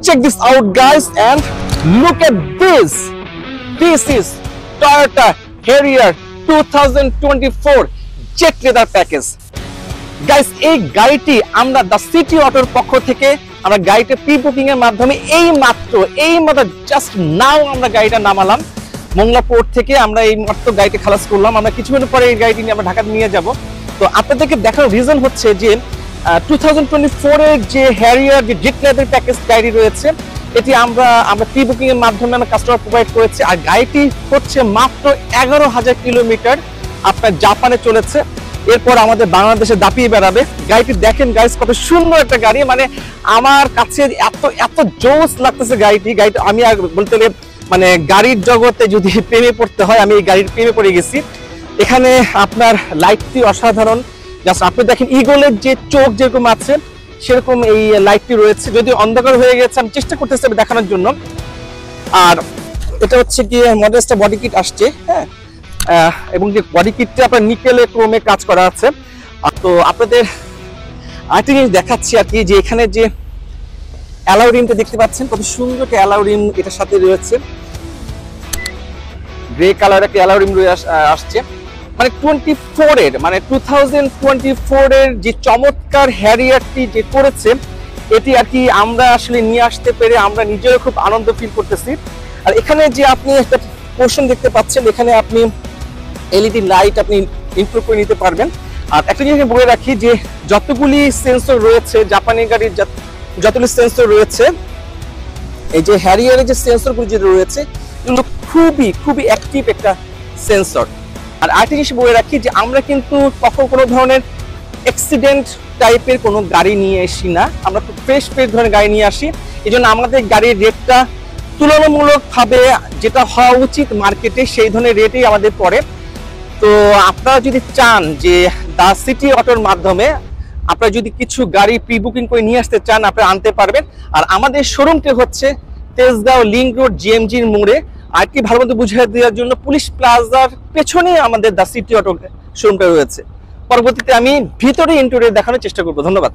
Check this out, guys, and look at this. This is Toyota Harrier 2024 Jet Leather Package. Guys, এই গাড়িটি আমরা the city অটোর পক্ষ থেকে আমরা গাড়িতে প্রি বুকিং এর মাধ্যমে এই মাত্র জাস্ট নাও আমরা গাড়িটা নামালাম মংলা পোর্ট থেকে। আমরা এই মাত্র গাড়িতে খালাস করলাম। আমরা কিছুক্ষণ পরে এই গাড়িটি নিয়ে আমরা ঢাকাতে নিয়ে যাব। তো আপনাদেরকে দেখানোর রিজন হচ্ছে যে 2024 এর যে হ্যারিয়ার যে জেট লেদার প্যাকেজ গাড়ি রয়েছে, এটি আমরা প্রি বুকিং এর মাধ্যমে আমরা কাস্টমার প্রোভাইড করেছি। আর গাড়িটি হচ্ছে মাত্র 11,000 কিলোমিটার আপনার জাপানে চলেছে, এরপর আমাদের বাংলাদেশে দাপিয়ে বেড়াবে। গাড়িটি দেখেন গাইস, কত সুন্দর একটা গাড়ি, মানে আমার কাছে এত জোস লাগতেছে গাড়িটি। আমি আর বলতে গেলে মানে গাড়ির জগতে যদি প্রেমে পড়তে হয়, আমি এই গাড়ির প্রেমে পড়ে গেছি। এখানে আপনার লাইটটি অসাধারণ। জাস্ট আপনি দেখেন ইগলের যে চোখ যেরকম আছে সেরকম এই লাইটটি রয়েছে, যদি অন্ধকার হয়ে গেছে আমি চেষ্টা করতেছি দেখানোর জন্য। আর এটা হচ্ছে কি মডেলসটা বডি কিট আসছে, হ্যাঁ, এবং যে বডি কিটটা আপনার নিকেলে ক্রোমে কাজ করা আছে। তো আপনাদের আরেকটা জিনিস দেখাচ্ছি আর কি, যে এখানে যে অ্যালাউ রিমটা দেখতে পাচ্ছেন, কত সুন্দর একটা অ্যালাউ রিম এটার সাথে রয়েছে। গ্রে কালার একটা অ্যালাউ রিম আসছে, মানে 2024 এর যে চমৎকার হ্যারিয়ারটি যে করেছে, এটি আর কি আমরা আসলে নিয়ে আসতে পেরে আমরা নিজেরও খুব আনন্দ ফিল করতেছি। আর এখানে যে আপনি একটা পোর্শন দেখতে পাচ্ছেন, এখানে আপনি এলইডি লাইট আপনি ইনক্লুড করে নিতে পারবেন। আর একটা জিনিস বলে রাখি যে যতগুলি সেন্সর রয়েছে জাপানি গাড়ির, যতগুলি সেন্সর রয়েছে, এই যে হ্যারিয়ারের যে সেন্সরগুলি যে রয়েছে এগুলো খুবই অ্যাক্টিভ একটা সেন্সর। আর আরেকটা জিনিস বলে রাখি যে আমরা কিন্তু কখনো কোনো ধরনের অ্যাক্সিডেন্ট টাইপের কোনো গাড়ি নিয়ে আসি না, আমরা খুব ফ্রেশ ধরনের গাড়ি নিয়ে আসি। এই জন্য আমাদের গাড়ির রেটটা তুলনামূলকভাবে যেটা হওয়া উচিত মার্কেটে সেই ধরনের রেটেই আমাদের পড়ে। তো আপনারা যদি চান যে দ্য সিটি অটোর মাধ্যমে আপনারা যদি কিছু গাড়ি প্রি বুকিং করে নিয়ে আসতে চান, আপনারা আনতে পারবেন। আর আমাদের শোরুমটি হচ্ছে তেজগাঁও লিংক রোড জিএমজির মোড়ে। আর কি ভালো মতো বুঝিয়ে দেওয়ার জন্য পুলিশ প্লাজার পেছনে আমাদের দ্য সিটি অটো শোরুমটা রয়েছে। পরবর্তীতে আমি ভিতরে ইন্টেরিয়র দেখানোর চেষ্টা করবো। ধন্যবাদ।